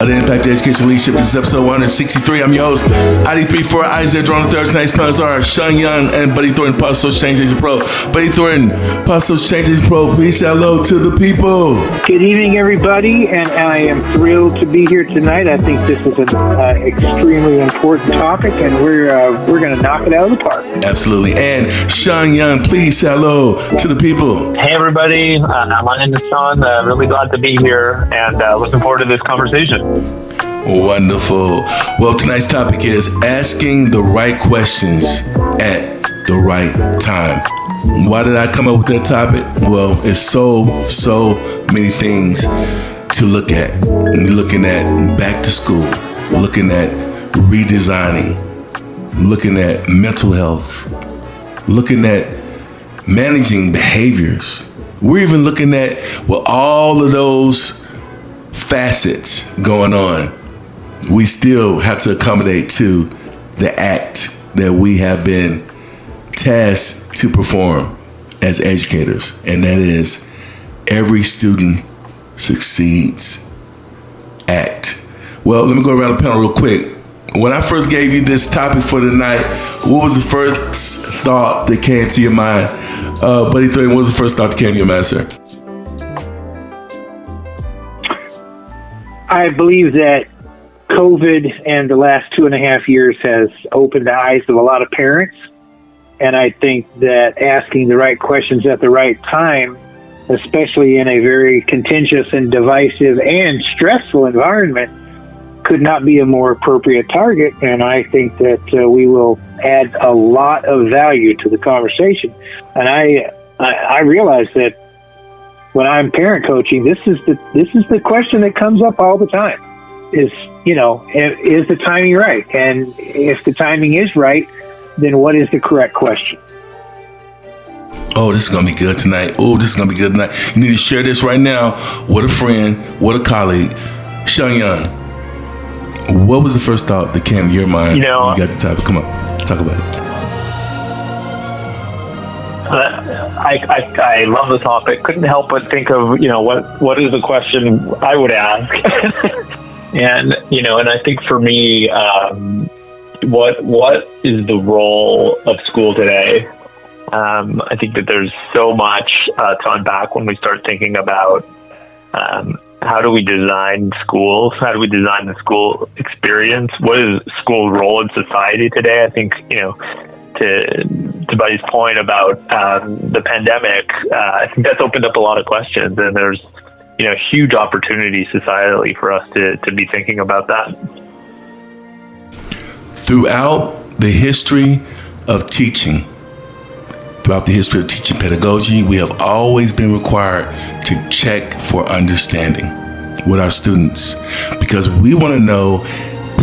The Impact of Education Leadership. This is episode 163. I'm your host, ID34 Isaiah Drone III. Tonight's panelists are Shawn Young and Buddy Thornton, Public Social Change Agent Pro. Buddy Thornton, Public Social Change Agent Pro, please say hello to the people. Good evening, everybody, and I am thrilled to be here tonight. I think this is an extremely important topic, and we're going to knock it out of the park. Absolutely. And Shawn Young, please say hello to the people. Hey, everybody. My name is Shawn. Really glad to be here and looking forward to this conversation. Wonderful. Well, tonight's topic is asking the right questions at the right time. Why did I come up with that topic? Well, it's so many things to look at. Looking at back to school, looking at redesigning, looking at mental health, looking at managing behaviors. We're even looking at all of those facets going on. We still have to accommodate to the act that we have been tasked to perform as educators, and that is every student succeeds act. Well, let me go around the panel real quick. When I first gave you this topic for tonight, what was the first thought that came to your mind? Buddy Thornton, what was the first thought that came to your mind, sir? I believe that COVID and the last 2.5 years has opened the eyes of a lot of parents. And I think that asking the right questions at the right time, especially in a very contentious and divisive and stressful environment, could not be a more appropriate target. And I think that we will add a lot of value to the conversation. And I realize that when I'm parent coaching, this is the question that comes up all the time. Is the timing right? And if the timing is right, then what is the correct question? Oh, this is going to be good tonight. You need to share this right now with a friend, with a colleague. Shawn Young, what was the first thought that came to your mind when you got the topic? Come on, talk about it. I love the topic. Couldn't help but think of, what is the question I would ask? And I think for me, what is the role of school today? I think that there's so much to unpack when we start thinking about how do we design schools? How do we design the school experience? What is school's role in society today? I think, to Buddy's point about the pandemic, I think that's opened up a lot of questions, and there's huge opportunity societally for us to be thinking about that. Throughout the history of teaching pedagogy, we have always been required to check for understanding with our students, because we want to know,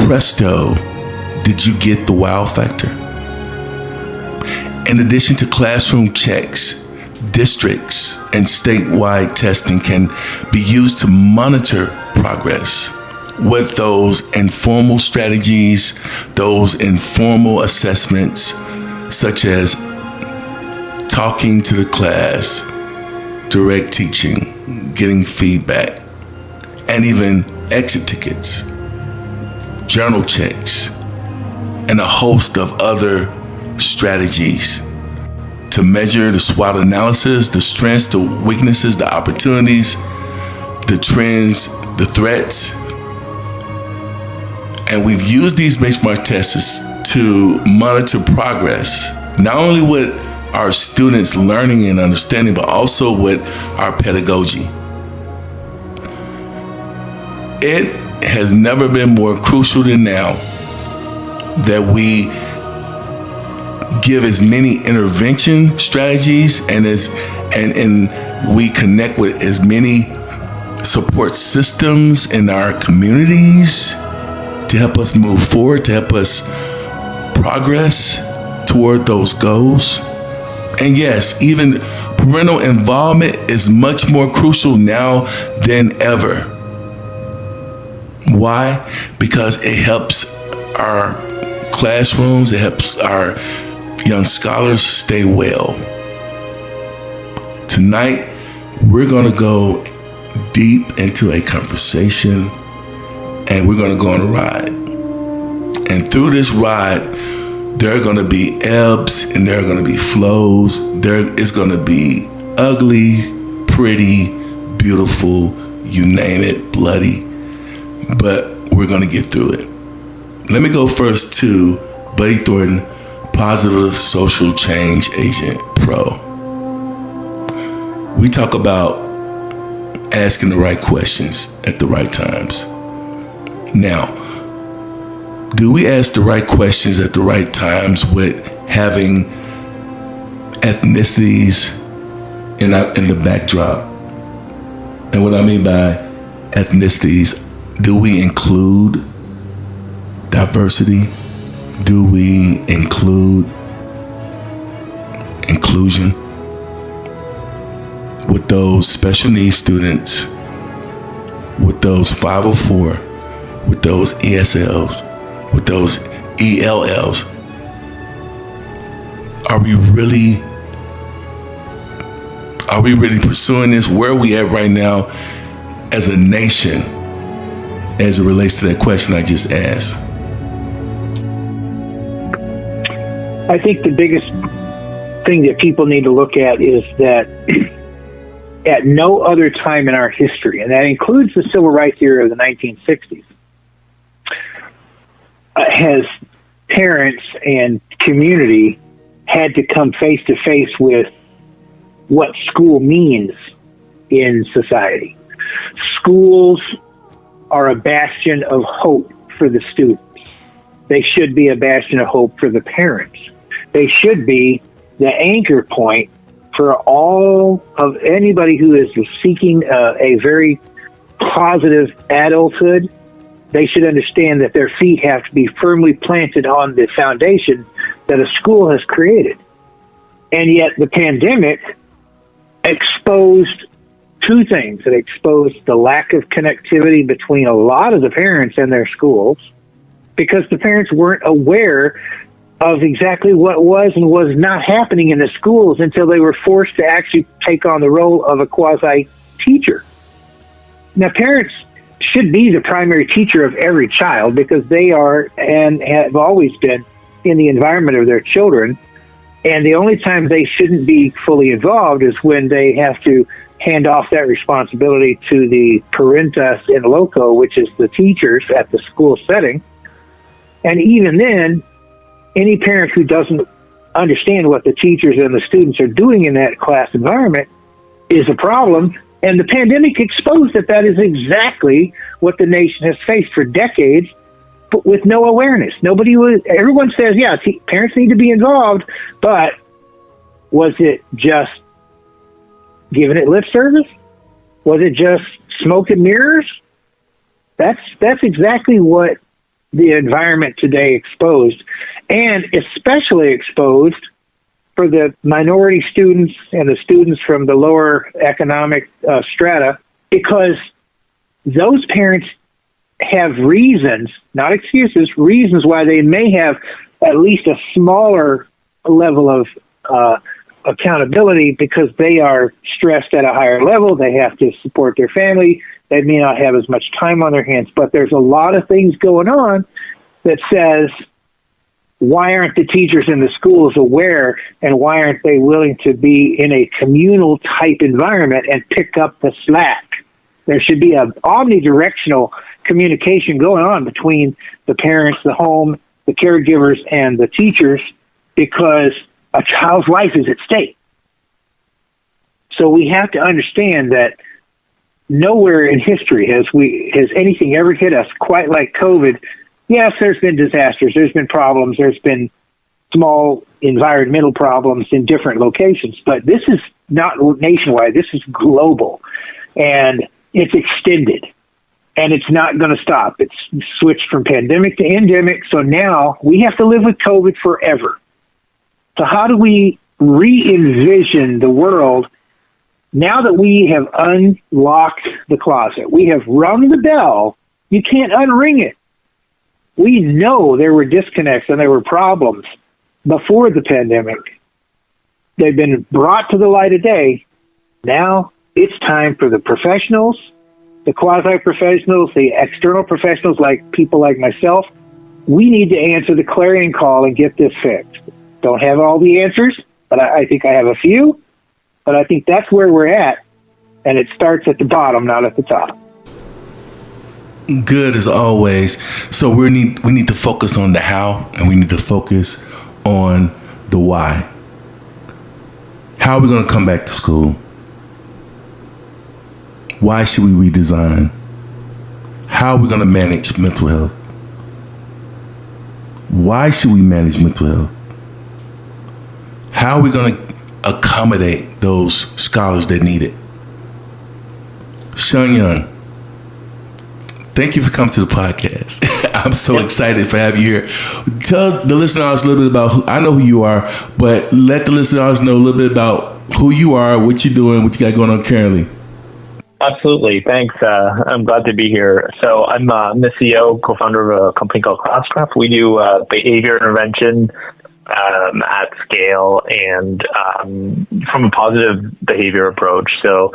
presto, did you get the wow factor? In addition to classroom checks, districts and statewide testing can be used to monitor progress with those informal strategies, those informal assessments, such as talking to the class, direct teaching, getting feedback, and even exit tickets, journal checks, and a host of other strategies to measure the SWOT analysis, the strengths, the weaknesses, the opportunities, the trends, the threats. And we've used these benchmark tests to monitor progress, not only with our students' learning and understanding, but also with our pedagogy. It has never been more crucial than now that we give as many intervention strategies and we connect with as many support systems in our communities to help us move forward, to help us progress toward those goals. And yes, even parental involvement is much more crucial now than ever. Why? Because it helps our classrooms, it helps our young scholars stay well. Tonight, we're going to go deep into a conversation and we're going to go on a ride. And through this ride, there are going to be ebbs and there are going to be flows. There is going to be ugly, pretty, beautiful, you name it, bloody. But we're going to get through it. Let me go first to Buddy Thornton, Positive Social Change Agent Pro. We talk about asking the right questions at the right times. Now, do we ask the right questions at the right times with having ethnicities in the backdrop? And what I mean by ethnicities, do we include diversity? Do we include inclusion with those special needs students, with those 504, with those ESLs, with those ELLs? Are we really pursuing this? Where are we at right now as a nation as it relates to that question I just asked? I think the biggest thing that people need to look at is that at no other time in our history, and that includes the civil rights era of the 1960s, has parents and community had to come face to face with what school means in society. Schools are a bastion of hope for the students. They should be a bastion of hope for the parents. They should be the anchor point for all of anybody who is seeking a very positive adulthood. They should understand that their feet have to be firmly planted on the foundation that a school has created. And yet the pandemic exposed two things. It exposed the lack of connectivity between a lot of the parents and their schools, because the parents weren't aware of exactly what was and was not happening in the schools until they were forced to actually take on the role of a quasi-teacher. Now, parents should be the primary teacher of every child because they are and have always been in the environment of their children. And the only time they shouldn't be fully involved is when they have to hand off that responsibility to the parentis in loco, which is the teachers at the school setting. And even then, any parent who doesn't understand what the teachers and the students are doing in that class environment is a problem. And the pandemic exposed that is exactly what the nation has faced for decades, but with no awareness. Everyone says, yeah, parents need to be involved, but was it just giving it lip service? Was it just smoke and mirrors? That's exactly what the environment today exposed, and especially exposed for the minority students and the students from the lower economic strata, because those parents have reasons, not excuses, reasons why they may have at least a smaller level of accountability, because they are stressed at a higher level. They have to support their family. They may not have as much time on their hands, but there's a lot of things going on that says, why aren't the teachers in the schools aware, and why aren't they willing to be in a communal type environment and pick up the slack? There should be an omnidirectional communication going on between the parents, the home, the caregivers, and the teachers, because a child's life is at stake. So we have to understand that nowhere in history has anything ever hit us quite like COVID. Yes, there's been disasters, there's been problems, there's been small environmental problems in different locations, but this is not nationwide, this is global, and it's extended, and it's not going to stop. It's switched from pandemic to endemic, so now we have to live with COVID forever. So how do we re-envision the world now that we have unlocked the closet? We have rung the bell. You can't unring it. We know there were disconnects and there were problems before the pandemic. They've been brought to the light of day. Now it's time for the professionals the quasi-professionals, the external professionals like people like myself, we need to answer the clarion call and get this fixed. Don't have all the answers, but I think I have a few. But I think that's where we're at, and it starts at the bottom, not at the top. Good as always. So we need to focus on the how, and we need to focus on the why. How are we going to come back to school? Why should we redesign? How are we going to manage mental health? Why should we manage mental health? How are we going to accommodate those scholars that need it? Shawn Young, thank you for coming to the podcast. I'm so excited for having you here. Tell the listeners a little bit about I know who you are, but let the listeners know a little bit about who you are, what you're doing, what you got going on currently. Absolutely. Thanks. I'm glad to be here. So I'm the CEO, co-founder of a company called Classcraft. We do behavior intervention at scale and from a positive behavior approach. So,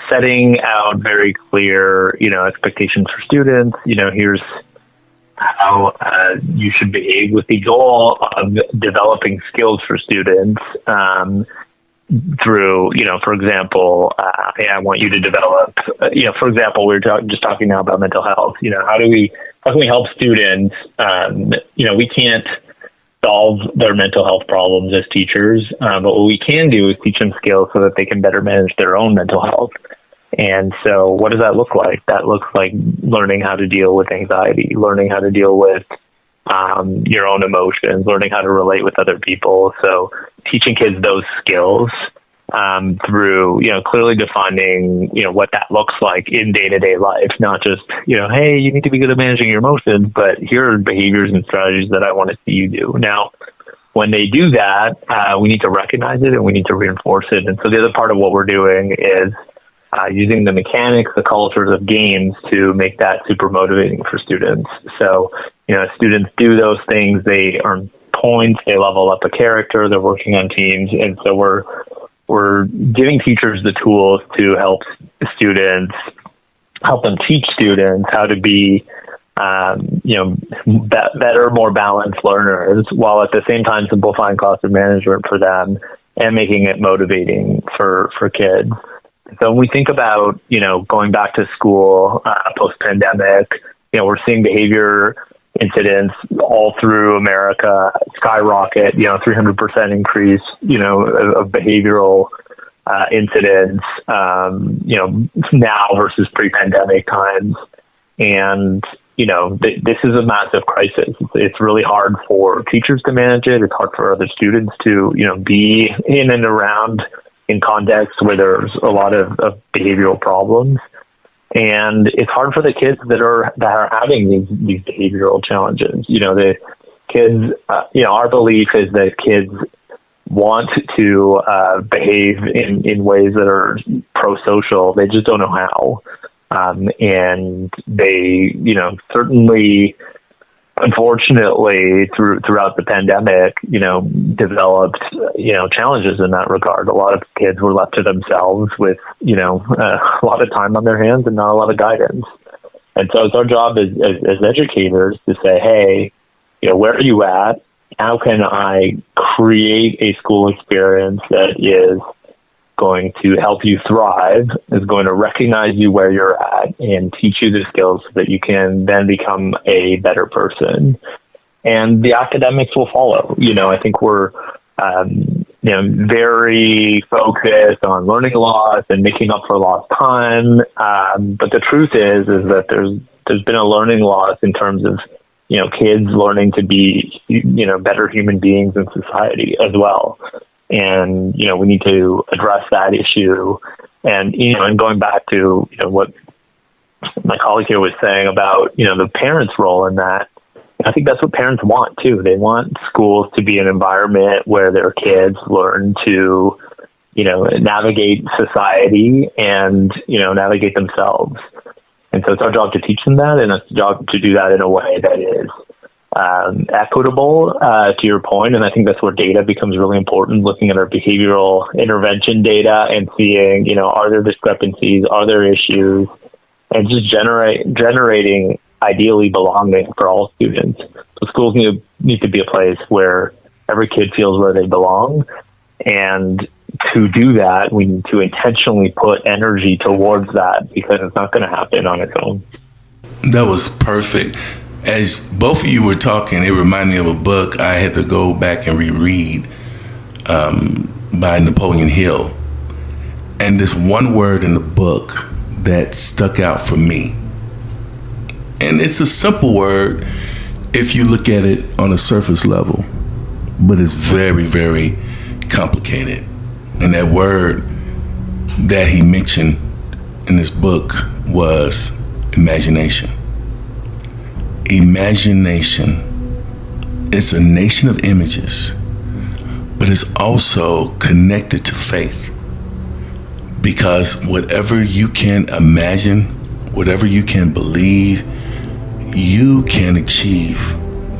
setting out very clear, expectations for students, here's how you should behave with the goal of developing skills for students through, for example, I want you to develop, for example, we were just talking now about mental health. How can we help students? We can't solve their mental health problems as teachers, but what we can do is teach them skills so that they can better manage their own mental health. And so what does that look like? That looks like learning how to deal with anxiety, learning how to deal with your own emotions, learning how to relate with other people. So teaching kids those skills through, clearly defining, what that looks like in day-to-day life, not just, hey, you need to be good at managing your emotions, but here are behaviors and strategies that I want to see you do. Now, when they do that, we need to recognize it and we need to reinforce it. And so the other part of what we're doing is using the mechanics, the cultures of games to make that super motivating for students. So, students do those things, they earn points, they level up a character, they're working on teams. And so we're giving teachers the tools to help them teach students how to be, better, more balanced learners, while at the same time simplifying classroom management for them and making it motivating for kids. So when we think about, going back to school post-pandemic, we're seeing behavior incidents all through America skyrocket, 300% increase, of behavioral incidents, now versus pre-pandemic times. And, this is a massive crisis. It's really hard for teachers to manage it. It's hard for other students to, be in and around in contexts where there's a lot of behavioral problems. And it's hard for the kids that are having these behavioral challenges. The kids, our belief is that kids want to behave in ways that are pro-social. They just don't know how. And they, certainly, unfortunately, throughout the pandemic, developed, challenges in that regard. A lot of kids were left to themselves with, a lot of time on their hands and not a lot of guidance. And so it's our job as educators to say, hey, where are you at? How can I create a school experience that is going to help you thrive, is going to recognize you where you're at and teach you the skills so that you can then become a better person. And the academics will follow. I think we're, very focused on learning loss and making up for lost time. But the truth is that there's been a learning loss in terms of, kids learning to be, better human beings in society as well. And, we need to address that issue. And, and going back to, what my colleague here was saying about, the parents' role in that, I think that's what parents want too. They want schools to be an environment where their kids learn to, navigate society and, navigate themselves. And so it's our job to teach them that, and it's our job to do that in a way that is equitable, to your point. And I think that's where data becomes really important, looking at our behavioral intervention data and seeing, are there discrepancies, are there issues, and just generating ideally belonging for all students. So schools need to be a place where every kid feels where they belong. And to do that, we need to intentionally put energy towards that, because it's not going to happen on its own. That was perfect. As both of you were talking, it reminded me of a book I had to go back and reread by Napoleon Hill. And this one word in the book that stuck out for me. And it's a simple word if you look at it on a surface level, but it's very, very complicated. And that word that he mentioned in this book was imagination. Imagination is a nation of images, but it's also connected to faith. Because whatever you can imagine, whatever you can believe, you can achieve.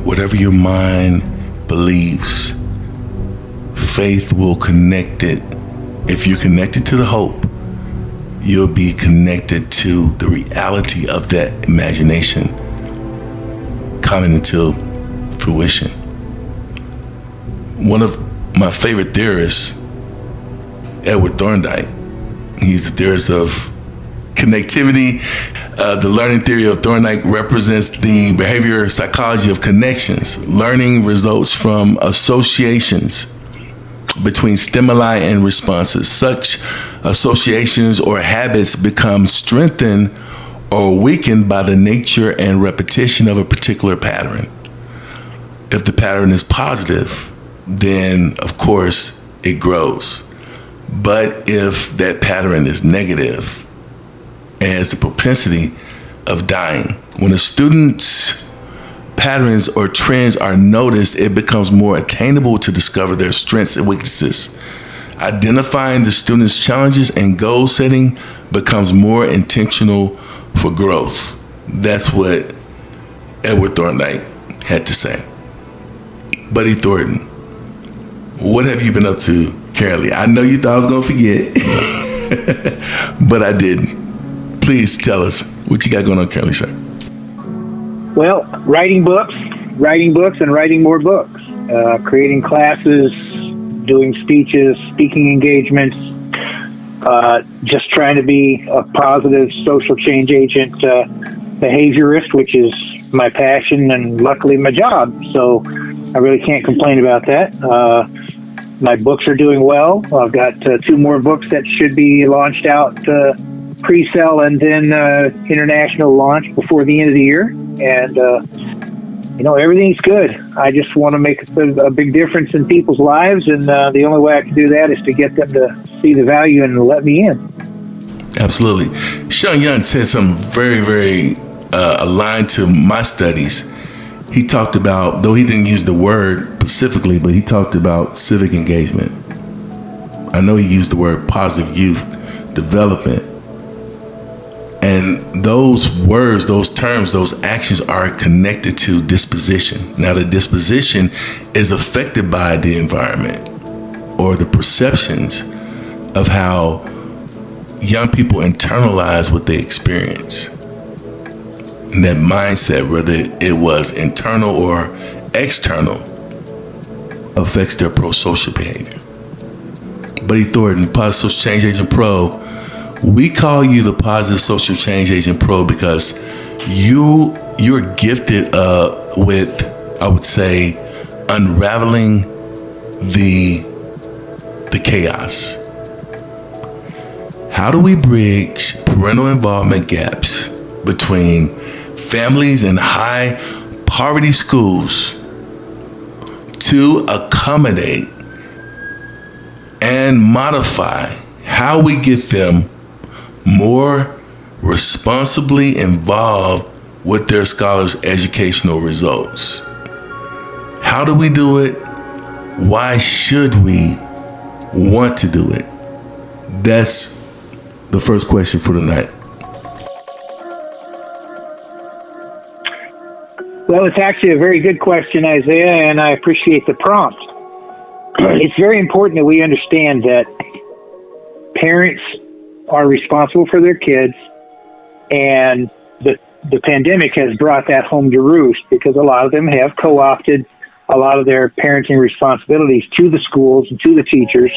Whatever your mind believes, faith will connect it. If you're connected to the hope, you'll be connected to the reality of that imagination coming into fruition. One of my favorite theorists, Edward Thorndike, he's the theorist of connectivity. The learning theory of Thorndike represents the behavior psychology of connections. Learning results from associations between stimuli and responses. Such associations or habits become strengthened or weakened by the nature and repetition of a particular pattern. If the pattern is positive, then of course it grows. But if that pattern is negative, it has the propensity of dying. When a student's patterns or trends are noticed, it becomes more attainable to discover their strengths and weaknesses. Identifying the student's challenges and goal setting becomes more intentional for growth. That's what Edward Thorndike had to say. Buddy Thornton, what have you been up to currently? I know you thought I was going to forget, but I didn't. Please tell us what you got going on currently, sir. Well, writing books, and writing more books, creating classes, doing speeches, speaking engagements, just trying to be a positive social change agent, behaviorist, which is my passion and luckily my job. So I really can't complain about that. My books are doing well. I've got 2 more books that should be launched out pre-sale and then international launch before the end of the year. And, everything's good. I just want to make a big difference in people's lives. And the only way I can do that is to get them to see the value and let me in. Absolutely. Shawn Young said something very, very aligned to my studies. He talked about, though he didn't use the word specifically, but he talked about civic engagement. I know he used the word positive youth development. And those words, those terms, those actions are connected to disposition. Now, the disposition is affected by the environment or the perceptions of how young people internalize what they experience. And that mindset, whether it was internal or external, affects their pro-social behavior. Buddy Thornton, Positive Social Change Agent Pro, we call you the Positive Social Change Agent Pro because you're gifted with, I would say, unraveling the chaos. How do we bridge parental involvement gaps between families in high poverty schools to accommodate and modify how we get them more responsibly involved with their scholars' educational results? How do we do it? Why should we want to do it? That's the first question for tonight. Well, it's actually a very good question, Isaiah, and I appreciate the prompt. It's very important that we understand that parents are responsible for their kids, and the pandemic has brought that home to roost because a lot of them have co-opted a lot of their parenting responsibilities to the schools and to the teachers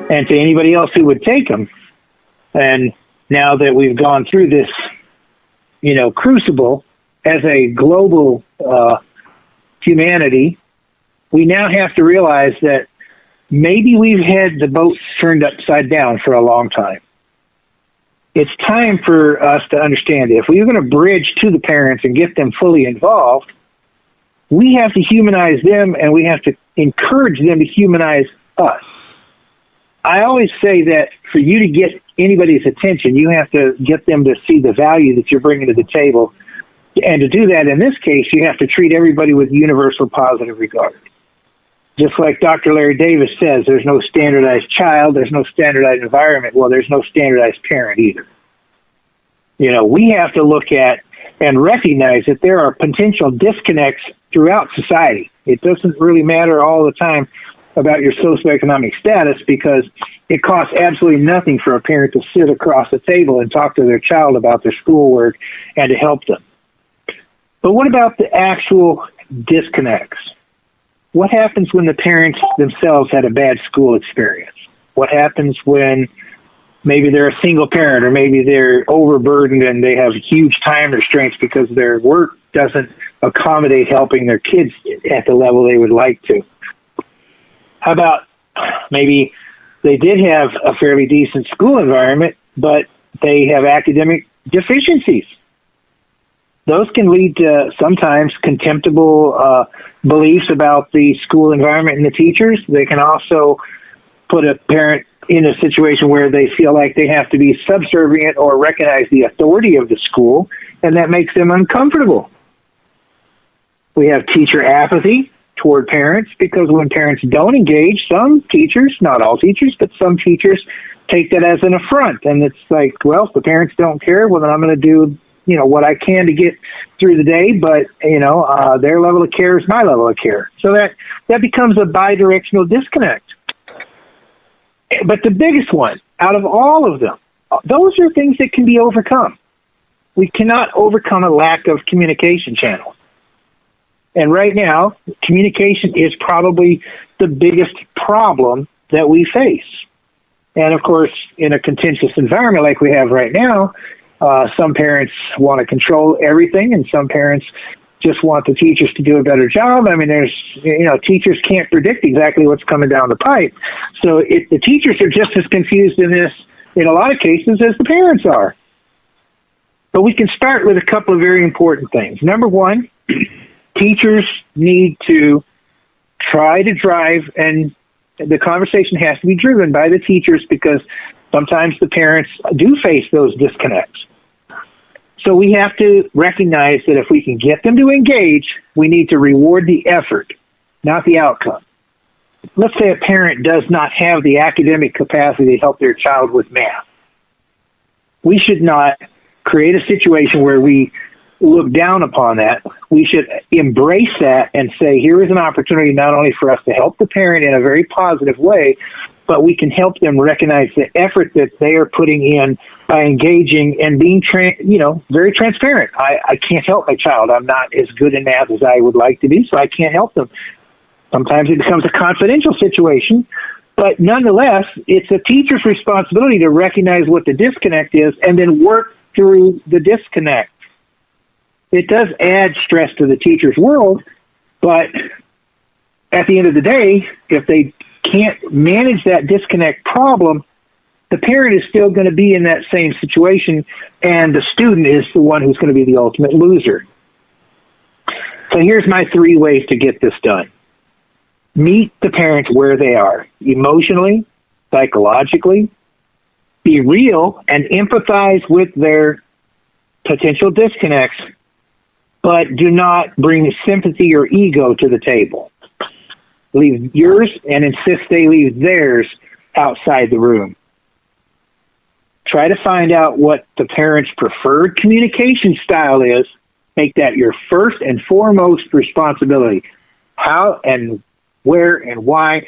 and to anybody else who would take them. And now that we've gone through this, crucible as a global humanity, we now have to realize that maybe we've had the boat turned upside down for a long time. It's time for us to understand that if we're going to bridge to the parents and get them fully involved, we have to humanize them and we have to encourage them to humanize us. I always say that for you to get anybody's attention, you have to get them to see the value that you're bringing to the table. And to do that, in this case, you have to treat everybody with universal positive regard. Just like Dr. Larry Davis says, there's no standardized child, there's no standardized environment. Well, there's no standardized parent either. We have to look at and recognize that there are potential disconnects throughout society. It doesn't really matter all the time about your socioeconomic status because it costs absolutely nothing for a parent to sit across the table and talk to their child about their schoolwork and to help them. But what about the actual disconnects? What happens when the parents themselves had a bad school experience? What happens when maybe they're a single parent or maybe they're overburdened and they have huge time restraints because their work doesn't accommodate helping their kids at the level they would like to? How about maybe they did have a fairly decent school environment, but they have academic deficiencies? Those can lead to sometimes contemptible beliefs about the school environment and the teachers. They can also put a parent in a situation where they feel like they have to be subservient or recognize the authority of the school, and that makes them uncomfortable. We have teacher apathy toward parents because when parents don't engage, some teachers, not all teachers, but some teachers take that as an affront. And it's like, well, if the parents don't care, well, then I'm going to do what I can to get through the day, but, their level of care is my level of care. So that becomes a bidirectional disconnect. But the biggest one out of all of them, those are things that can be overcome. We cannot overcome a lack of communication channels. And right now, communication is probably the biggest problem that we face. And of course, in a contentious environment like we have right now, some parents want to control everything, and some parents just want the teachers to do a better job. I mean, teachers can't predict exactly what's coming down the pipe. So the teachers are just as confused in this, in a lot of cases, as the parents are. But we can start with a couple of very important things. Number one, teachers need to try to drive, and the conversation has to be driven by the teachers because sometimes the parents do face those disconnects. So we have to recognize that if we can get them to engage, we need to reward the effort, not the outcome. Let's say a parent does not have the academic capacity to help their child with math. We should not create a situation where we look down upon that. We should embrace that and say, here is an opportunity not only for us to help the parent in a very positive way, but we can help them recognize the effort that they are putting in by engaging and being very transparent. I can't help my child. I'm not as good in math as I would like to be, so I can't help them. Sometimes it becomes a confidential situation, but nonetheless, it's a teacher's responsibility to recognize what the disconnect is and then work through the disconnect. It does add stress to the teacher's world, but at the end of the day, if they can't manage that disconnect problem, the parent is still going to be in that same situation, and the student is the one who's going to be the ultimate loser. So here's my 3 ways to get this done. Meet the parents where they are, emotionally, psychologically. Be real and empathize with their potential disconnects, but do not bring sympathy or ego to the table. Leave yours and insist they leave theirs outside the room. Try to find out what the parent's preferred communication style is Make that your first and foremost responsibility. How and where and why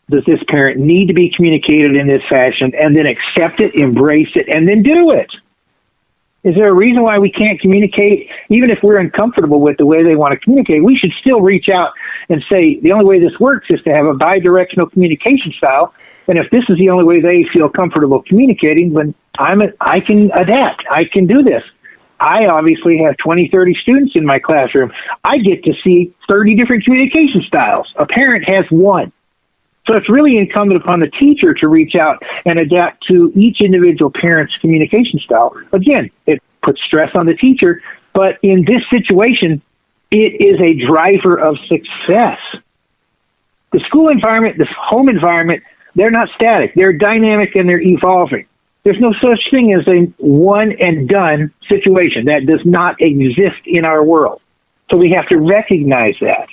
does this parent need to be communicated in this fashion, and then accept it, embrace it, and then do it? Is there a reason why we can't communicate? Even if we're uncomfortable with the way they want to communicate, we should still reach out and say, the only way this works is to have a bi-directional communication style. And if this is the only way they feel comfortable communicating, then I can adapt. I can do this. I obviously have 20, 30 students in my classroom. I get to see 30 different communication styles. A parent has one. So it's really incumbent upon the teacher to reach out and adapt to each individual parent's communication style. Again, it puts stress on the teacher, but in this situation, it is a driver of success. The school environment, the home environment, they're not static. They're dynamic and they're evolving. There's no such thing as a one and done situation. That does not exist in our world. So we have to recognize that.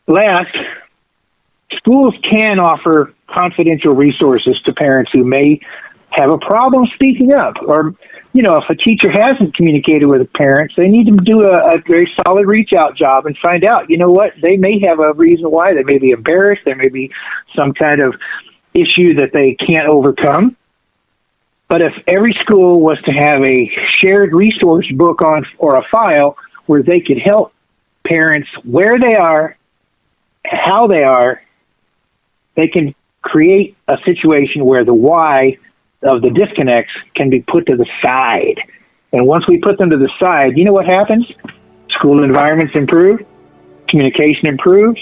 Last, schools can offer confidential resources to parents who may have a problem speaking up. Or, if a teacher hasn't communicated with the parents, they need to do a very solid reach out job and find out, what, they may have a reason why. They may be embarrassed. There may be some kind of issue that they can't overcome. But if every school was to have a shared resource book or a file where they could help parents where they are, how they are, they can create a situation where the why of the disconnects can be put to the side. And once we put them to the side, you know what happens? School environments improve, communication improves,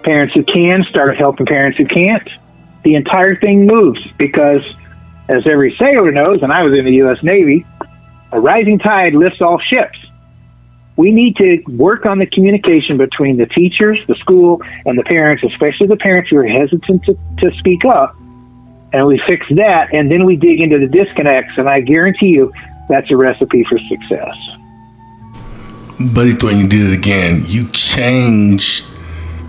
parents who can start helping parents who can't. The entire thing moves because, as every sailor knows, and I was in the U.S. Navy, a rising tide lifts all ships. We need to work on the communication between the teachers, the school, and the parents, especially the parents who are hesitant to speak up. And we fix that, and then we dig into the disconnects, and I guarantee you that's a recipe for success. Buddy Thornton, you did it again. You changed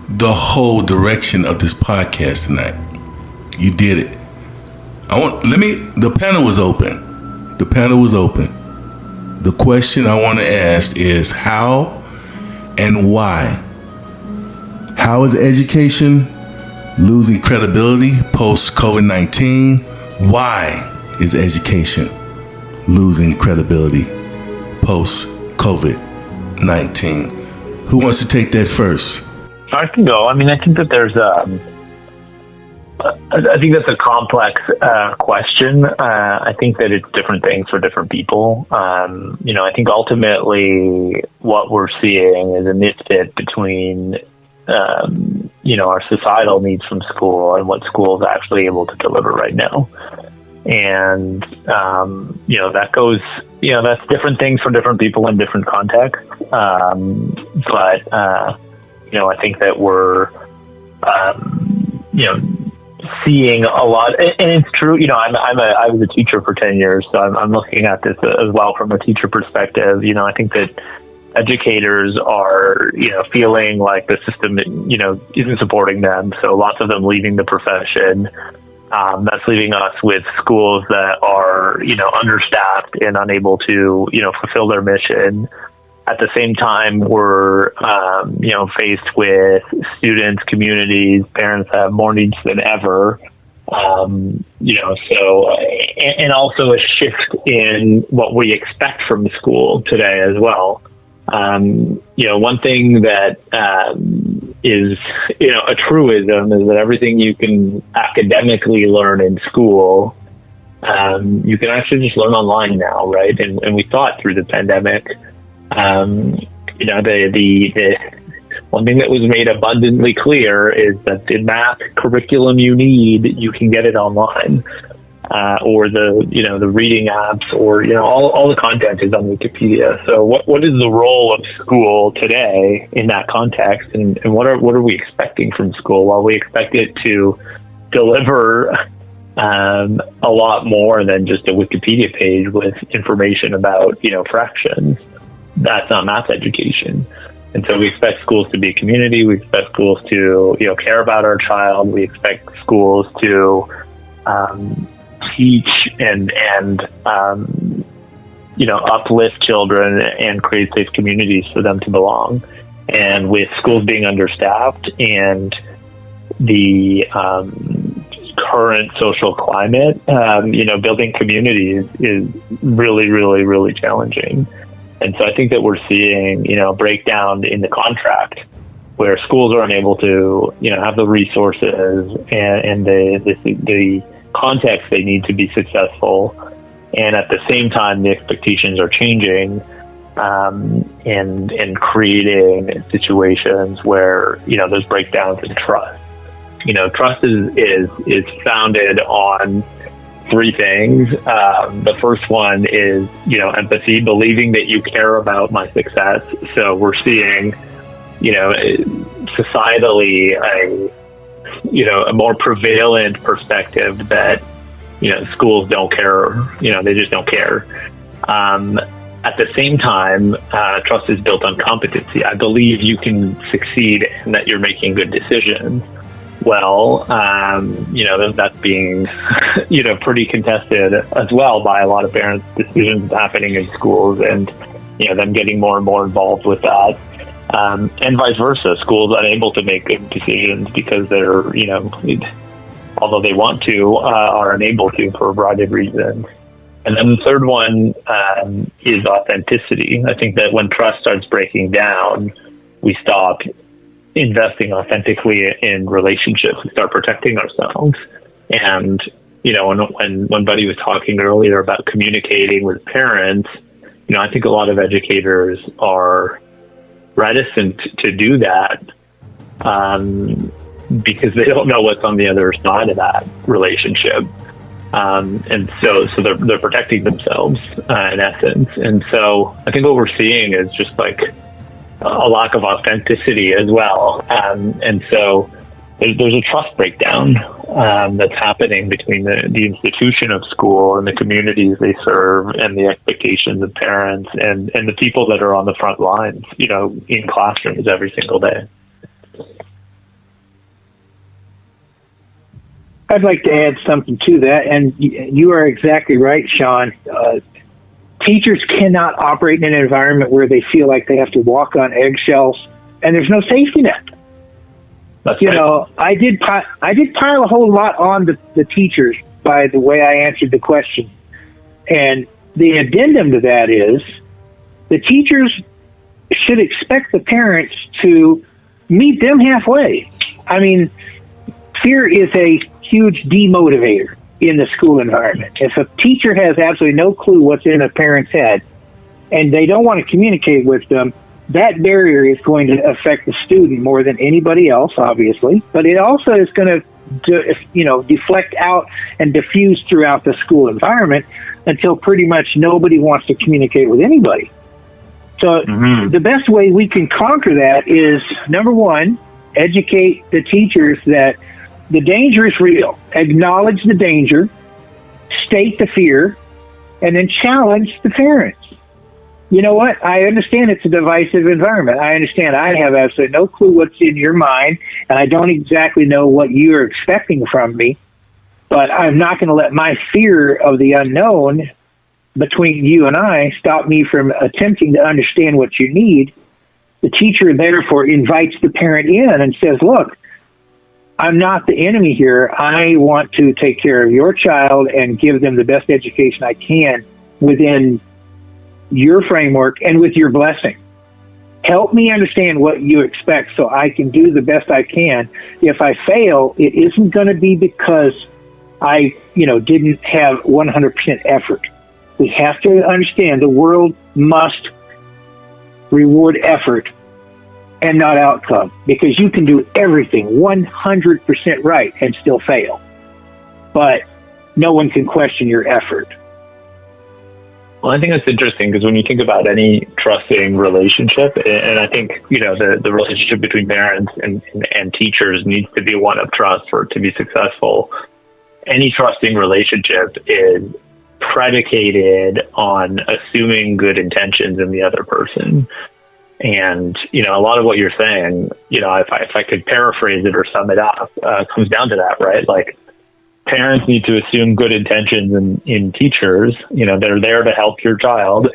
the whole direction of this podcast tonight. You did it. The panel was open. The panel was open. The question I want to ask is how and why? How is education losing credibility post-COVID-19? Why is education losing credibility post-COVID-19? Who wants to take that first? I can go. I think that there's I think that's a complex question. I think that it's different things for different people. I think ultimately what we're seeing is a misfit between, our societal needs from school and what school is actually able to deliver right now. And, that goes, that's different things for different people in different contexts. But I think that we're, seeing a lot, and it's true. I was a teacher for 10 years, so I'm looking at this as well from a teacher perspective. I think that educators are, feeling like the system, isn't supporting them. So lots of them leaving the profession. That's leaving us with schools that are, understaffed and unable to, fulfill their mission. At the same time, we're, faced with students, communities, parents that have more needs than ever. And also a shift in what we expect from school today as well. One thing that is, a truism is that everything you can academically learn in school, you can actually just learn online now, right? And we thought through the pandemic, the one thing that was made abundantly clear is that the math curriculum you need, you can get it online, or the reading apps, or all the content is on Wikipedia. So what is the role of school today in that context, and what are we expecting from school? Well, we expect it to deliver a lot more than just a Wikipedia page with information about fractions. That's not math education. And so we expect schools to be a community. We expect schools to, care about our child. We expect schools to teach and uplift children and create safe communities for them to belong. And with schools being understaffed and the current social climate, building communities is really, really, really challenging. And so I think that we're seeing, breakdown in the contract where schools are unable to, have the resources and the context they need to be successful. And at the same time, the expectations are changing, and creating situations where, there's breakdowns in trust. Trust is founded on three things. The first one is, empathy, believing that you care about my success. So we're seeing, societally, a more prevalent perspective that, schools don't care, they just don't care. At the same time, trust is built on competency. I believe you can succeed and that you're making good decisions. Well, that's being, pretty contested as well by a lot of parents' decisions happening in schools and, them getting more and more involved with that. And vice versa, schools unable to make good decisions because they're, although they want to, are unable to for a variety of reasons. And then the third one is authenticity. I think that when trust starts breaking down, we stop investing authentically in relationships. We start protecting ourselves. And, when Buddy was talking earlier about communicating with parents, I think a lot of educators are reticent to do that because they don't know what's on the other side of that relationship. And so they're protecting themselves in essence. And so I think what we're seeing is just like a lack of authenticity as well. And so there's a trust breakdown that's happening between the institution of school and the communities they serve and the expectations of parents and the people that are on the front lines, in classrooms every single day. I'd like to add something to that, and you are exactly right, Shawn. Teachers cannot operate in an environment where they feel like they have to walk on eggshells, and there's no safety net. That's right. I did pile a whole lot on the teachers by the way I answered the question, and the addendum to that is the teachers should expect the parents to meet them halfway. I mean, fear is a huge demotivator in the school environment. If a teacher has absolutely no clue what's in a parent's head and they don't want to communicate with them, that barrier is going to affect the student more than anybody else, obviously, but it also is going to deflect out and diffuse throughout the school environment until pretty much nobody wants to communicate with anybody. So the best way we can conquer that is, number one, educate the teachers that the danger is real. Acknowledge the danger, state the fear, and then challenge the parents. You know what? I understand it's a divisive environment. I understand I have absolutely no clue what's in your mind, and I don't exactly know what you're expecting from me, but I'm not going to let my fear of the unknown between you and I stop me from attempting to understand what you need. The teacher therefore invites the parent in and says, look, I'm not the enemy here. I want to take care of your child and give them the best education I can within your framework and with your blessing. Help me understand what you expect so I can do the best I can. If I fail, it isn't going to be because I, didn't have 100% effort. We have to understand the world must reward effort and not outcome, because you can do everything 100% right and still fail, but no one can question your effort. Well, I think that's interesting because when you think about any trusting relationship, and I think, the relationship between parents and teachers needs to be one of trust for it to be successful. Any trusting relationship is predicated on assuming good intentions in the other person. And, a lot of what you're saying, if I could paraphrase it or sum it up, comes down to that, right? Like, parents need to assume good intentions in teachers. They're there to help your child,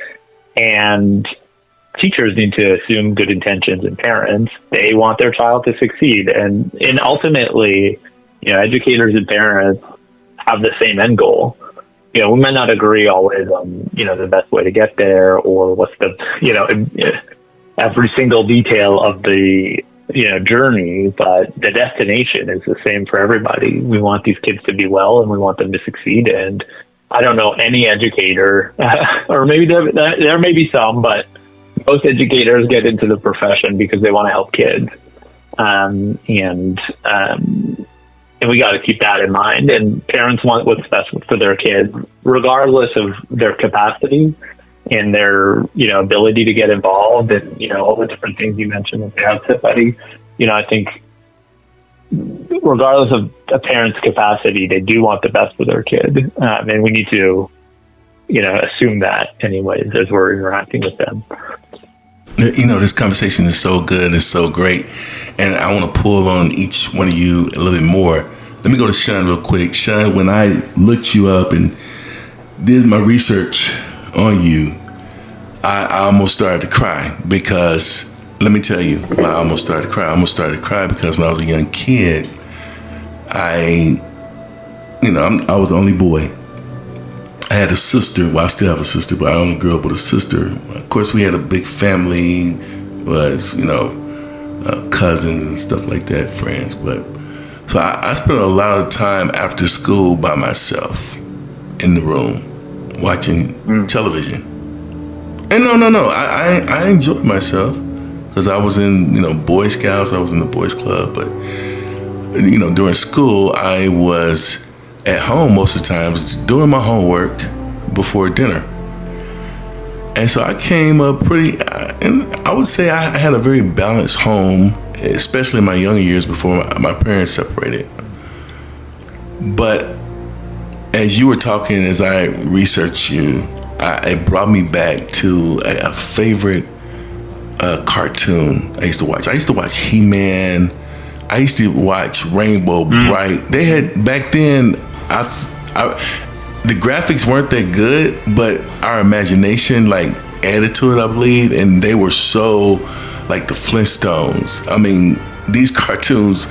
and teachers need to assume good intentions in parents. They want their child to succeed, and ultimately, educators and parents have the same end goal. We might not agree always on the best way to get there, or what's the every single detail of the journey, but the destination is the same for everybody. We want these kids to be well, and we want them to succeed. And I don't know any educator, or maybe there may be some, but most educators get into the profession because they want to help kids, and we got to keep that in mind. And parents want what's best for their kids, regardless of their capacity and their ability to get involved, and all the different things you mentioned at the outset, buddy. I think regardless of a parent's capacity, they do want the best for their kid, and we need to assume that anyways as we're interacting with them. This conversation is so good, it's so great, and I want to pull on each one of you a little bit more. Let me go to Shawn real quick. Shawn, when I looked you up and did my research on you, I almost started to cry, because let me tell you why I almost started to cry. I almost started to cry because when I was a young kid, I was the only boy. I had a sister. Well, I still have a sister, but I only grew up with a sister. Of course, we had a big family, was cousins and stuff like that, friends. But so I spent a lot of time after school by myself in the room watching television. And no, I enjoyed myself because I was in Boy Scouts. I was in the Boys Club, but during school I was at home most of the time, doing my homework before dinner. And so I came up and I would say I had a very balanced home, especially in my younger years before my parents separated. But as you were talking, as I researched you, it brought me back to a favorite cartoon I used to watch. I used to watch He-Man. I used to watch Rainbow Bright. They had, back then, the graphics weren't that good, but our imagination added to it, I believe, and they were so like the Flintstones. I mean, these cartoons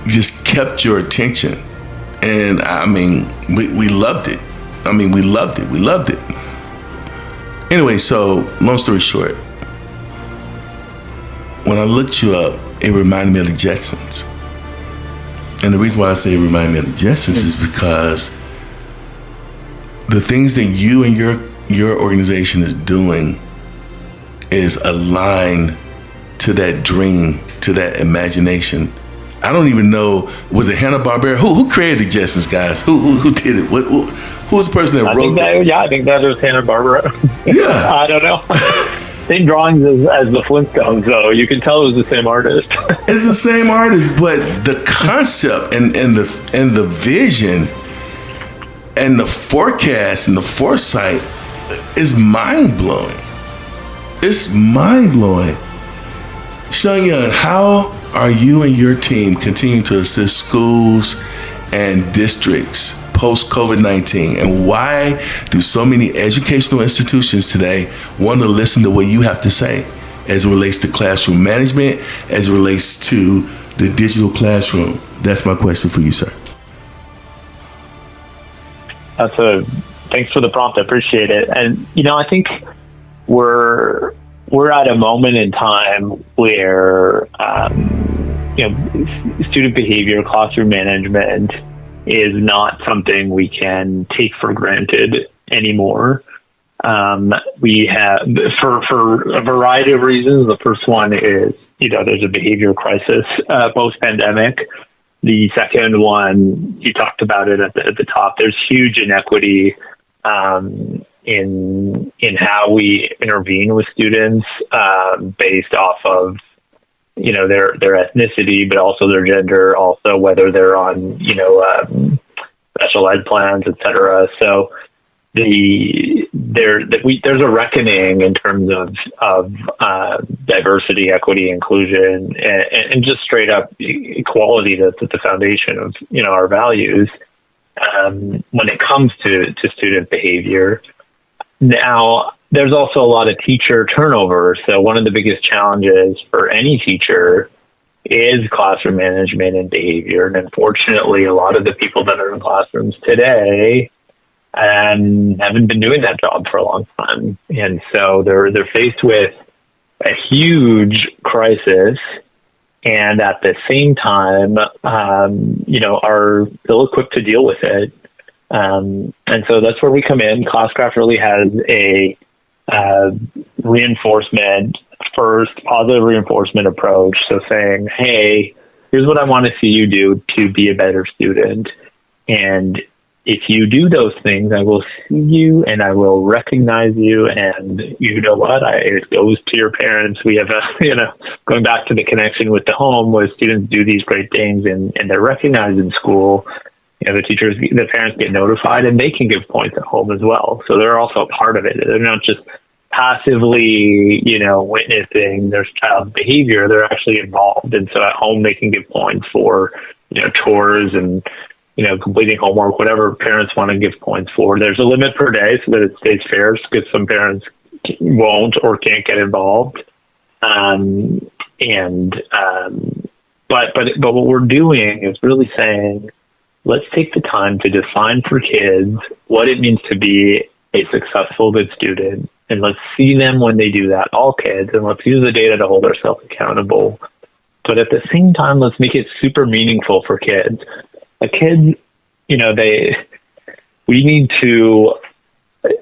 just kept your attention, and I mean, we loved it. I mean, we loved it. Anyway, so long story short, when I looked you up, it reminded me of the Jetsons. And the reason why I say it reminded me of the Jetsons is because the things that you and your organization is doing is aligned to that dream, to that imagination. I don't even know, was it Hanna-Barbera? Who created the Jetsons, guys? Who did it? Who was the person that wrote it? I think that was Hanna-Barbera. Yeah. I don't know. Same drawings as the Flintstones, though. You can tell it was the same artist. It's the same artist, but the concept and the vision and the forecast and the foresight is mind-blowing. It's mind-blowing. Shawn Young, how are you and your team continuing to assist schools and districts post-COVID-19, and why do so many educational institutions today want to listen to what you have to say as it relates to classroom management, as it relates to the digital classroom? That's my question for you, sir. Thanks for the prompt. I appreciate it. And I think we're at a moment in time where student behavior, classroom management is not something we can take for granted anymore. We have, for a variety of reasons. The first one is, there's a behavior crisis post-pandemic. The second one, you talked about it at the top. There's huge inequity in how we intervene with students based off of their ethnicity, but also their gender, also whether they're on special ed plans, etc. So there's a reckoning in terms of diversity, equity, inclusion, and just straight up equality. That's at the foundation of our values. when it comes to student behavior. Now, there's also a lot of teacher turnover. So one of the biggest challenges for any teacher is classroom management and behavior. And unfortunately, a lot of the people that are in classrooms today haven't been doing that job for a long time. And so they're faced with a huge crisis, and at the same time, are ill-equipped to deal with it. And so that's where we come in. Classcraft really has a reinforcement first, positive reinforcement approach. So saying, hey, here's what I want to see you do to be a better student. And if you do those things, I will see you and I will recognize you. And you know what? It goes to your parents. We have going back to the connection with the home, where students do these great things and they're recognized in school. The parents get notified, and they can give points at home as well. So they're also a part of it. They're not just passively, witnessing their child's behavior. They're actually involved. And so at home, they can give points for, chores and, completing homework, whatever parents want to give points for. There's a limit per day so that it stays fair, because some parents won't or can't get involved. But what we're doing is really saying, let's take the time to define for kids what it means to be a successful, good student. And let's see them when they do that, all kids, and let's use the data to hold ourselves accountable. But at the same time, let's make it super meaningful for kids. A kid, we need to,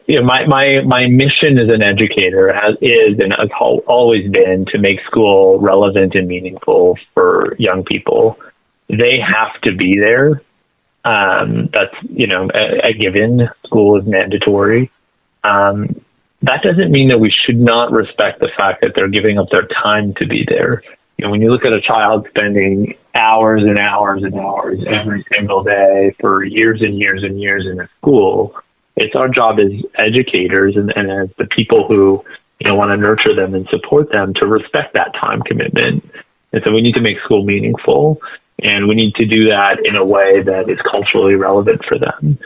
my mission as an educator has always been to make school relevant and meaningful for young people. They have to be there. That's, a given. School is mandatory. That doesn't mean that we should not respect the fact that they're giving up their time to be there. When you look at a child spending hours and hours and hours every single day for years and years and years in a school, it's our job as educators and as the people who want to nurture them and support them to respect that time commitment. And so we need to make school meaningful, and we need to do that in a way that is culturally relevant for them.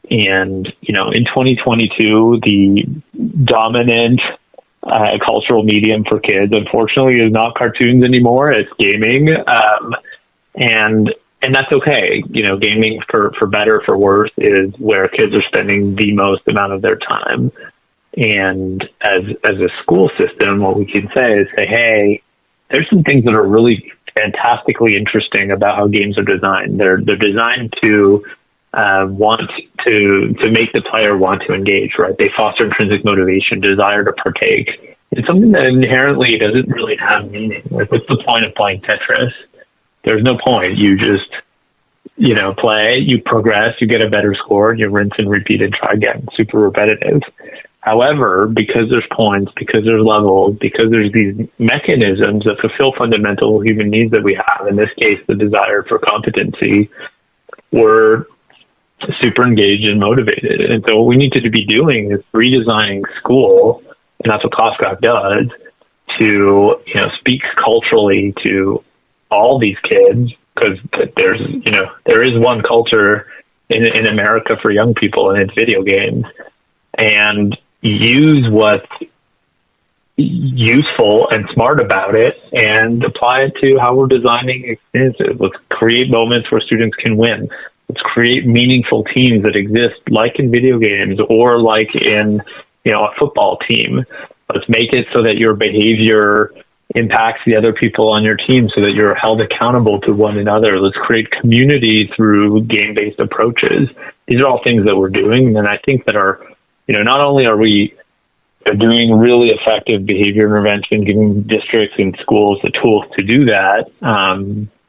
And, in 2022, the dominant cultural medium for kids, unfortunately, is not cartoons anymore. It's gaming. And that's okay. Gaming, for better, for worse, is where kids are spending the most amount of their time. And as a school system, what we can say is, hey, there's some things that are really fantastically interesting about how games are designed. They're designed to want to make the player want to engage, right? They foster intrinsic motivation, desire to partake. It's something that inherently doesn't really have meaning. Like, what's the point of playing Tetris? There's no point. You just, play, you progress, you get a better score, and you rinse and repeat and try again. Super repetitive. However, because there's points, because there's levels, because there's these mechanisms that fulfill fundamental human needs that we have, in this case, the desire for competency, we're super engaged and motivated. And so what we need to be doing is redesigning school, and that's what Classcraft does, to speak culturally to all these kids, because there is one culture in America for young people, and it's video games, and use what's useful and smart about it and apply it to how we're designing experiences. Let's create moments where students can win. Let's create meaningful teams that exist, like in video games or like in a football team. Let's make it so that your behavior impacts the other people on your team, so that you're held accountable to one another. Let's create community through game-based approaches. These are all things that we're doing, and I think that are, not only are we doing really effective behavior intervention, giving districts and schools the tools to do that,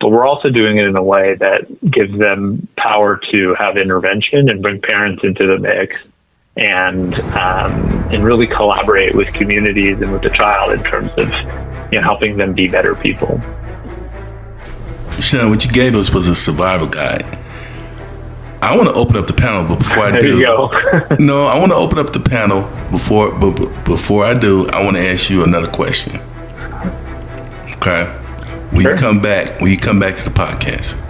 but we're also doing it in a way that gives them power to have intervention and bring parents into the mix, and really collaborate with communities and with the child in terms of helping them be better people. Shawn, what you gave us was a survival guide. I want to open up the panel, but before I do, there you go. No, I want to open up the panel before I do. I want to ask you another question. Okay, when you come back to the podcast,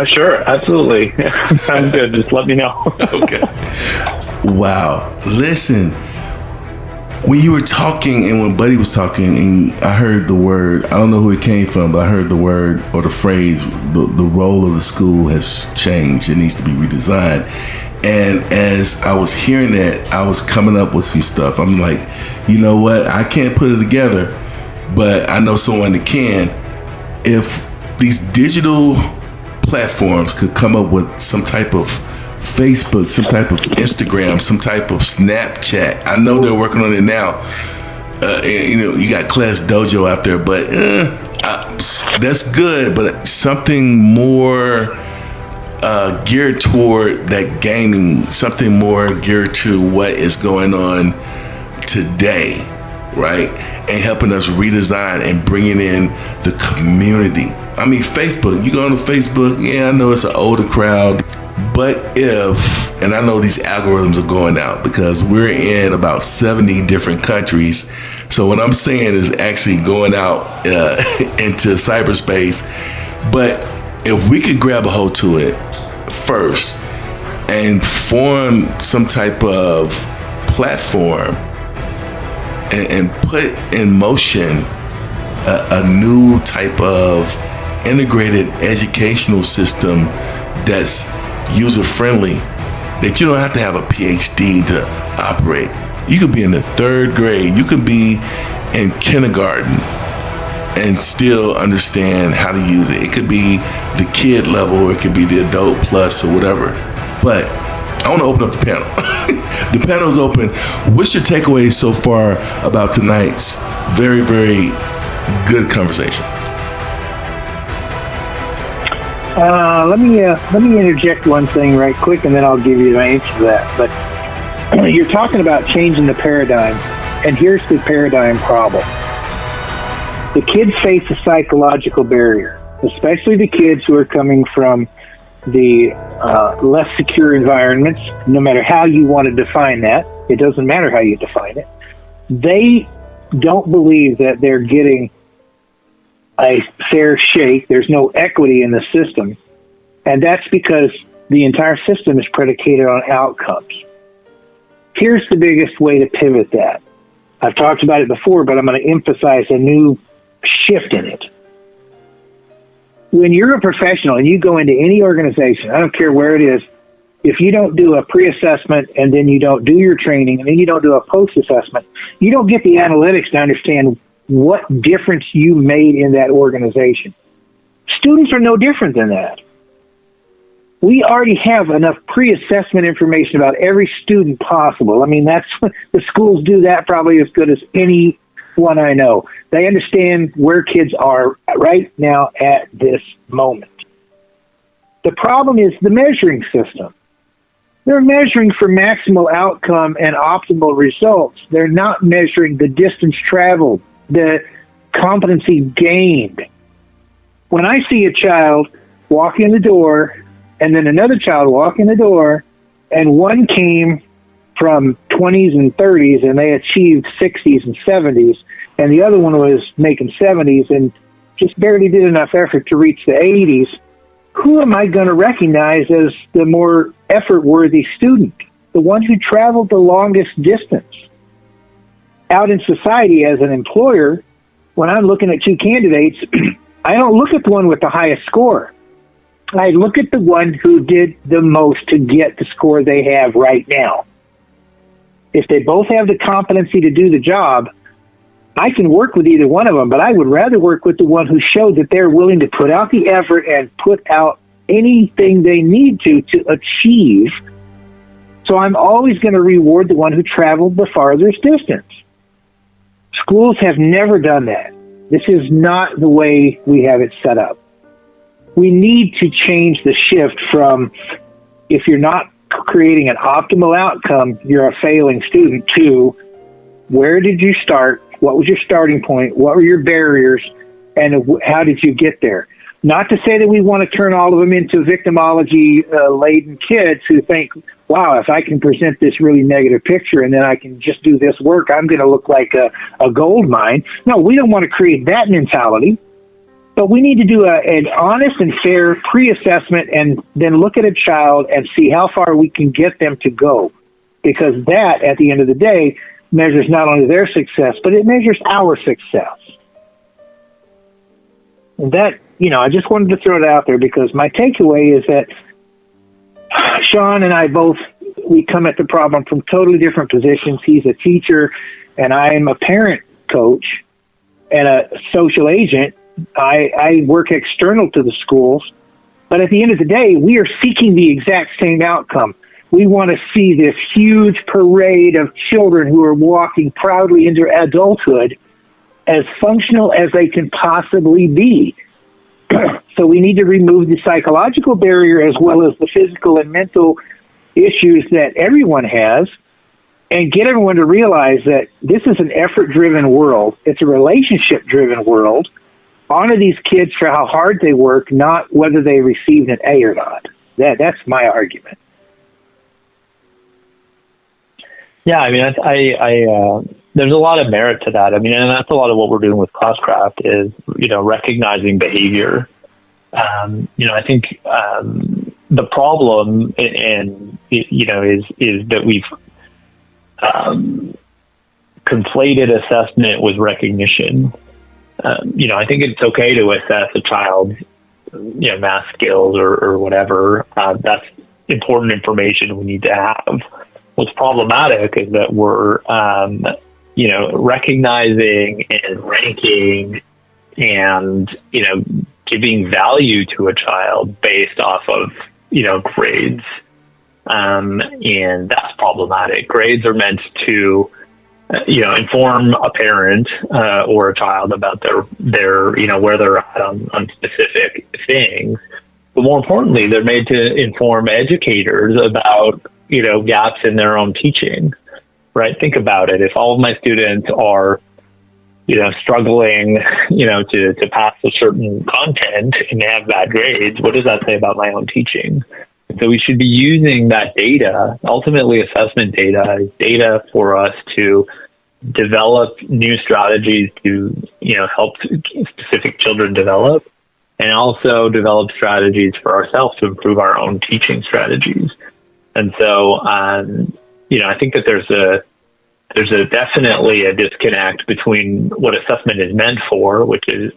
Sure, absolutely. Sounds good. Just let me know. Okay. Wow. Listen, when you were talking and when Buddy was talking, and I heard the word, I don't know who it came from, but I heard the word or the phrase, the role of the school has changed. It needs to be redesigned. And as I was hearing that, I was coming up with some stuff. I'm like, you know what? I can't put it together, but I know someone that can. If these digital platforms could come up with some type of Facebook, some type of Instagram, some type of Snapchat. I know they're working on it now. You got Class Dojo out there, but that's good. But something more geared toward that gaming, something more geared to what is going on today, right? And helping us redesign and bringing in the community. I mean, Facebook, you go on to Facebook, yeah, I know it's an older crowd, but and I know these algorithms are going out because we're in about 70 different countries. So what I'm saying is actually going out into cyberspace. But if we could grab a hold to it first and form some type of platform and put in motion a new type of integrated educational system that's user-friendly, that you don't have to have a PhD to operate. You could be in the 3rd grade, you could be in kindergarten and still understand how to use it. It could be the kid level, or it could be the adult plus or whatever. But I want to open up the panel. The panel is open. What's your takeaway so far about tonight's very, very good conversation? Let me interject one thing right quick, and then I'll give you an answer to that. But you're talking about changing the paradigm, and here's the paradigm problem. The kids face a psychological barrier, especially the kids who are coming from the less secure environments, no matter how you want to define that. It doesn't matter how you define it. They don't believe that they're getting a fair shake. There's no equity in the system. And that's because the entire system is predicated on outcomes. Here's the biggest way to pivot that. I've talked about it before, but I'm going to emphasize a new shift in it. When you're a professional and you go into any organization, I don't care where it is, if you don't do a pre-assessment and then you don't do your training and then you don't do a post-assessment, you don't get the analytics to understand what difference you made in that organization. Students are no different than that. We already have enough pre-assessment information about every student possible. I mean, that's the schools do that probably as good as anyone I know. They understand where kids are right now at this moment. The problem is the measuring system. They're measuring for maximal outcome and optimal results. They're not measuring the distance traveled, the competency gained. When I see a child walk in the door and then another child walk in the door, and one came from 20s and 30s and they achieved 60s and 70s, and the other one was making 70s and just barely did enough effort to reach the 80s, who am I going to recognize as the more effort-worthy student? The one who traveled the longest distance. Out in society as an employer, when I'm looking at two candidates, I don't look at the one with the highest score. I look at the one who did the most to get the score they have right now. If they both have the competency to do the job, I can work with either one of them, but I would rather work with the one who showed that they're willing to put out the effort and put out anything they need to achieve. So I'm always going to reward the one who traveled the farthest distance. Schools have never done that. This is not the way we have it set up. We need to change the shift from, if you're not creating an optimal outcome, you're a failing student, to where did you start? What was your starting point? What were your barriers? And how did you get there? Not to say that we want to turn all of them into victimology-laden kids who think, wow, if I can present this really negative picture and then I can just do this work, I'm going to look like a gold mine. No, we don't want to create that mentality. But we need to do an honest and fair pre-assessment and then look at a child and see how far we can get them to go. Because that, at the end of the day, measures not only their success, but it measures our success. And that, I just wanted to throw it out there because my takeaway is that Shawn and I both, we come at the problem from totally different positions. He's a teacher and I'm a parent coach and a social agent. I work external to the schools, but at the end of the day, we are seeking the exact same outcome. We want to see this huge parade of children who are walking proudly into adulthood as functional as they can possibly be. So we need to remove the psychological barrier as well as the physical and mental issues that everyone has and get everyone to realize that this is an effort-driven world. It's a relationship-driven world. Honor these kids for how hard they work, not whether they received an A or not. That's my argument. Yeah, I mean, I there's a lot of merit to that. I mean, and that's a lot of what we're doing with Classcraft is, recognizing behavior. I think the problem, is that we've conflated assessment with recognition. I think it's okay to assess a child's, math skills or whatever. That's important information we need to have. What's problematic is that we're, recognizing and ranking and, giving value to a child based off of, grades. And that's problematic. Grades are meant to, inform a parent or a child about their where they're at on specific things. But more importantly, they're made to inform educators about, gaps in their own teaching, right? Think about it. If all of my students are, struggling, to pass a certain content and they have bad grades, what does that say about my own teaching? So we should be using that data. Ultimately, assessment data is data for us to develop new strategies to, help specific children develop, and also develop strategies for ourselves to improve our own teaching strategies. And so, I think that there's definitely a disconnect between what assessment is meant for, which is,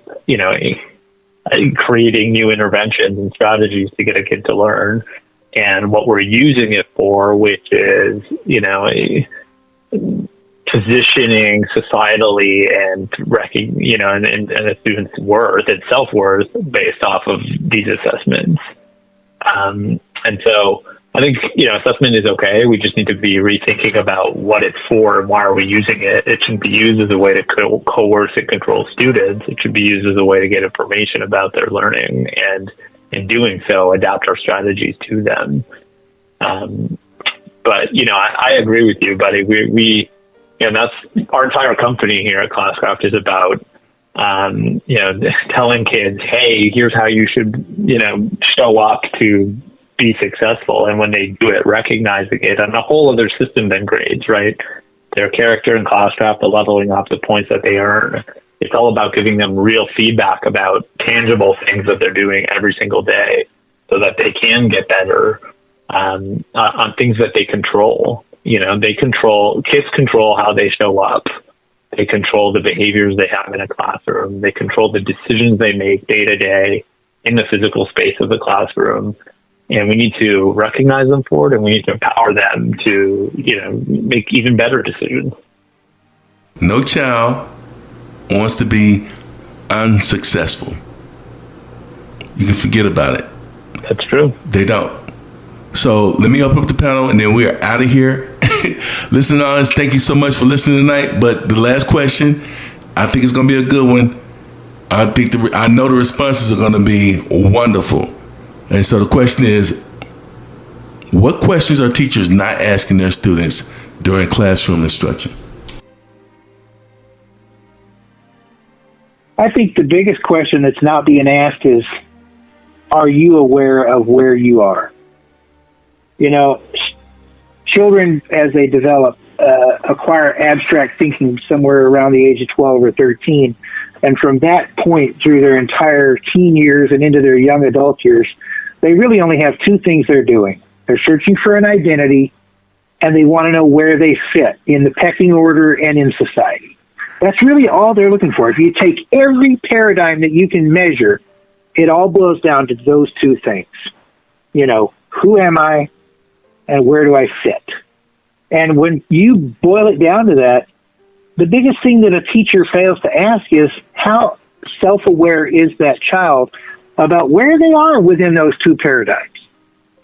creating new interventions and strategies to get a kid to learn, and what we're using it for, which is, positioning societally and and a student's worth and self-worth based off of these assessments. And so I think, assessment is okay. We just need to be rethinking about what it's for and why are we using it. It shouldn't be used as a way to coerce and control students. It should be used as a way to get information about their learning and in doing so, adapt our strategies to them. But, I agree with you, buddy. We that's our entire company here at Classcraft is about, telling kids, hey, here's how you should, show up to be successful. And when they do it, recognizing it on a whole other system than grades, right? Their character in Classcraft, the leveling up, the points that they earn. It's all about giving them real feedback about tangible things that they're doing every single day so that they can get better on things that they control. Kids control how they show up. They control the behaviors they have in a classroom. They control the decisions they make day to day in the physical space of the classroom. And we need to recognize them for it, and we need to empower them to, make even better decisions. No child wants to be unsuccessful. You can forget about it. That's true. They don't. So let me open up the panel, and then we are out of here. Listeners, thank you so much for listening tonight. But the last question, I think it's going to be a good one. I know the responses are going to be wonderful. And so the question is, what questions are teachers not asking their students during classroom instruction? I think the biggest question that's not being asked is, are you aware of where you are? Children, as they develop, acquire abstract thinking somewhere around the age of 12 or 13. And from that point through their entire teen years and into their young adult years, they really only have two things they're doing. They're searching for an identity, and they want to know where they fit in the pecking order and in society. That's really all they're looking for. If you take every paradigm that you can measure, it all boils down to those two things. You know, who am I and where do I fit? And when you boil it down to that, the biggest thing that a teacher fails to ask is how self-aware is that child about where they are within those two paradigms.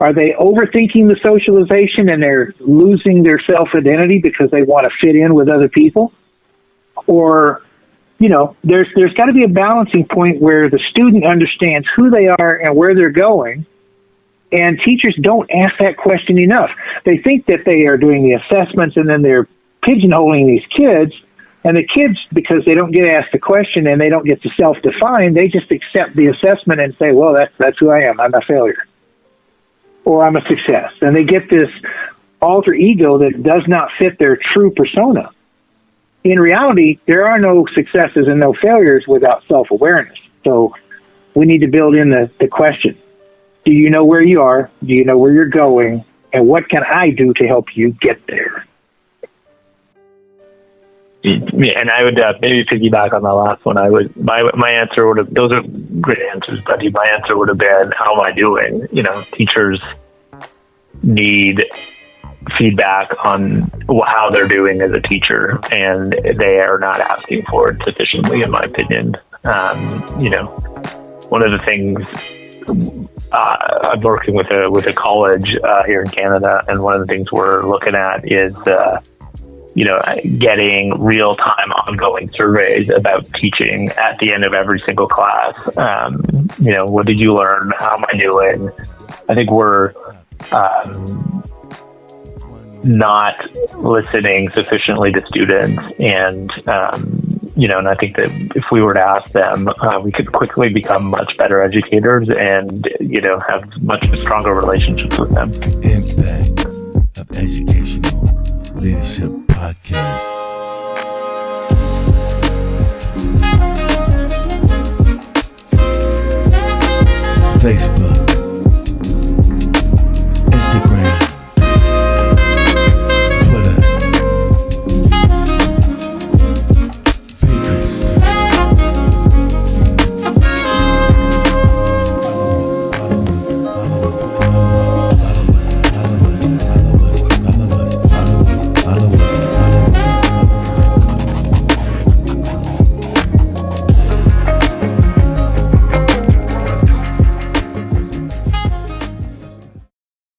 Are they overthinking the socialization and they're losing their self-identity because they want to fit in with other people? Or, you know, there's got to be a balancing point where the student understands who they are and where they're going, and teachers don't ask that question enough. They think that they are doing the assessments and then they're pigeonholing these kids, and the kids, because they don't get asked the question and they don't get to self-define, they just accept the assessment and say, well, that's who I am. I'm a failure. Or I'm a success. And they get this alter ego that does not fit their true persona. In reality, there are no successes and no failures without self-awareness. So we need to build in the question. Do you know where you are? Do you know where you're going? And what can I do to help you get there? Yeah, and I would maybe piggyback on that last one. My answer would have, those are great answers, buddy. My answer would have been, how am I doing? You know, teachers need feedback on how they're doing as a teacher, and they are not asking for it sufficiently, in my opinion. You know, one of the things I'm working with a college here in Canada, and one of the things we're looking at is you know, getting real-time ongoing surveys about teaching at the end of every single class. You know, what did you learn? How am I doing? I think we're not listening sufficiently to students, and you know, and I think that if we were to ask them, we could quickly become much better educators and, you know, have much stronger relationships with them. Impact of Educational Leadership Podcast. Facebook,